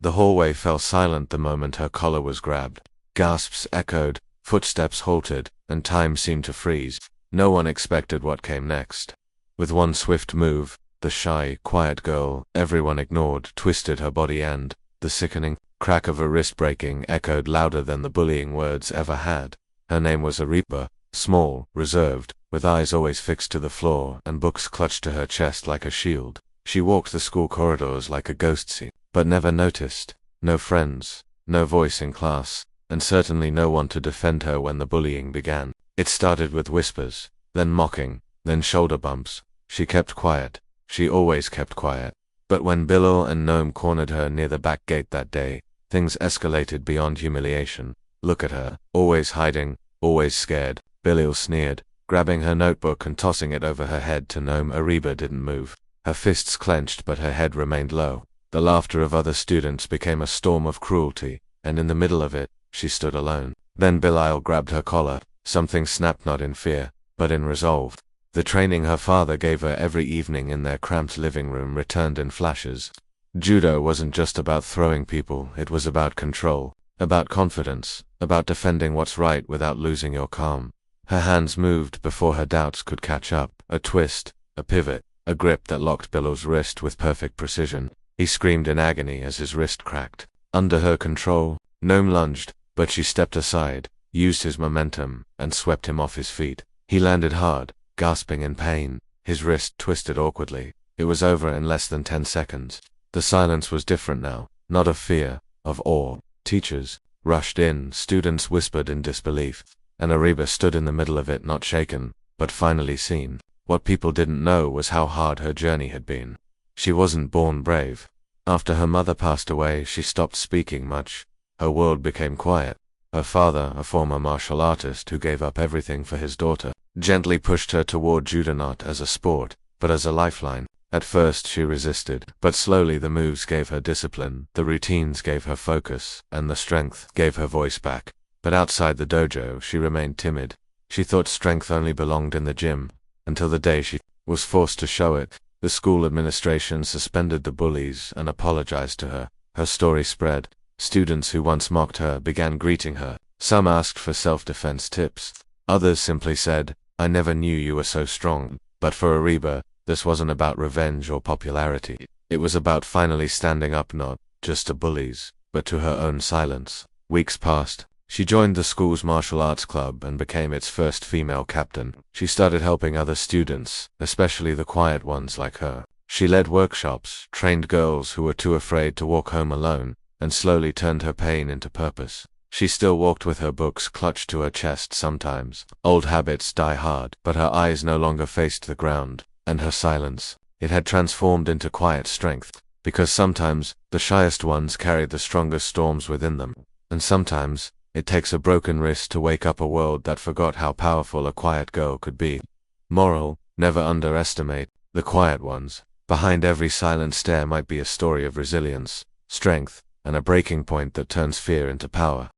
The hallway fell silent the moment her collar was grabbed. Gasps echoed, footsteps halted, and time seemed to freeze. No one expected what came next. With one swift move, the shy, quiet girl everyone ignored twisted her body, and the sickening crack of a wrist breaking echoed louder than the bullying words ever had. Her name was Ariba, small, reserved, with eyes always fixed to the floor and books clutched to her chest like a shield. She walked the school corridors like a ghostie, but never noticed. No friends, no voice in class, and certainly no one to defend her when the bullying began. It started with whispers, then mocking, then shoulder bumps. She kept quiet. She always kept quiet. But when Bilal and Noam cornered her near the back gate that day, things escalated beyond humiliation. Look at her, always hiding, always scared, Bilal sneered, grabbing her notebook and tossing it over her head to Noam. Ariba didn't move. Her fists clenched but her head remained low. The laughter of other students became a storm of cruelty, and in the middle of it, she stood alone. Then Bilal grabbed her collar. Something snapped, not in fear, but in resolve. The training her father gave her every evening in their cramped living room returned in flashes. Judo wasn't just about throwing people, it was about control, about confidence, about defending what's right without losing your calm. Her hands moved before her doubts could catch up, a twist, a pivot, a grip that locked Bilal's wrist with perfect precision. He screamed in agony as his wrist cracked. Under her control, Noam lunged, but she stepped aside, used his momentum, and swept him off his feet. He landed hard, gasping in pain, his wrist twisted awkwardly. It was over in less than 10 seconds. The silence was different now, not of fear, of awe. Teachers rushed in, students whispered in disbelief, and Ariba stood in the middle of it, not shaken, but finally seen. What people didn't know was how hard her journey had been. She wasn't born brave. After her mother passed away, she stopped speaking much. Her world became quiet. Her father, a former martial artist who gave up everything for his daughter, gently pushed her toward Judo, not as a sport, but as a lifeline. At first she resisted, but slowly the moves gave her discipline, the routines gave her focus, and the strength gave her voice back. But outside the dojo, she remained timid. She thought strength only belonged in the gym, until the day she was forced to show it. The school administration suspended the bullies and apologized to her. Her story spread. Students who once mocked her began greeting her. Some asked for self-defense tips. Others simply said, "I never knew you were so strong." But for Ariba, this wasn't about revenge or popularity. It was about finally standing up, not just to bullies, but to her own silence. Weeks passed. She joined the school's martial arts club and became its first female captain. She started helping other students, especially the quiet ones like her. She led workshops, trained girls who were too afraid to walk home alone, and slowly turned her pain into purpose. She still walked with her books clutched to her chest sometimes. Old habits die hard, but her eyes no longer faced the ground, and her silence, it had transformed into quiet strength, because sometimes the shyest ones carried the strongest storms within them, and sometimes it takes a broken wrist to wake up a world that forgot how powerful a quiet girl could be. Moral: never underestimate the quiet ones. Behind every silent stare might be a story of resilience, strength, and a breaking point that turns fear into power.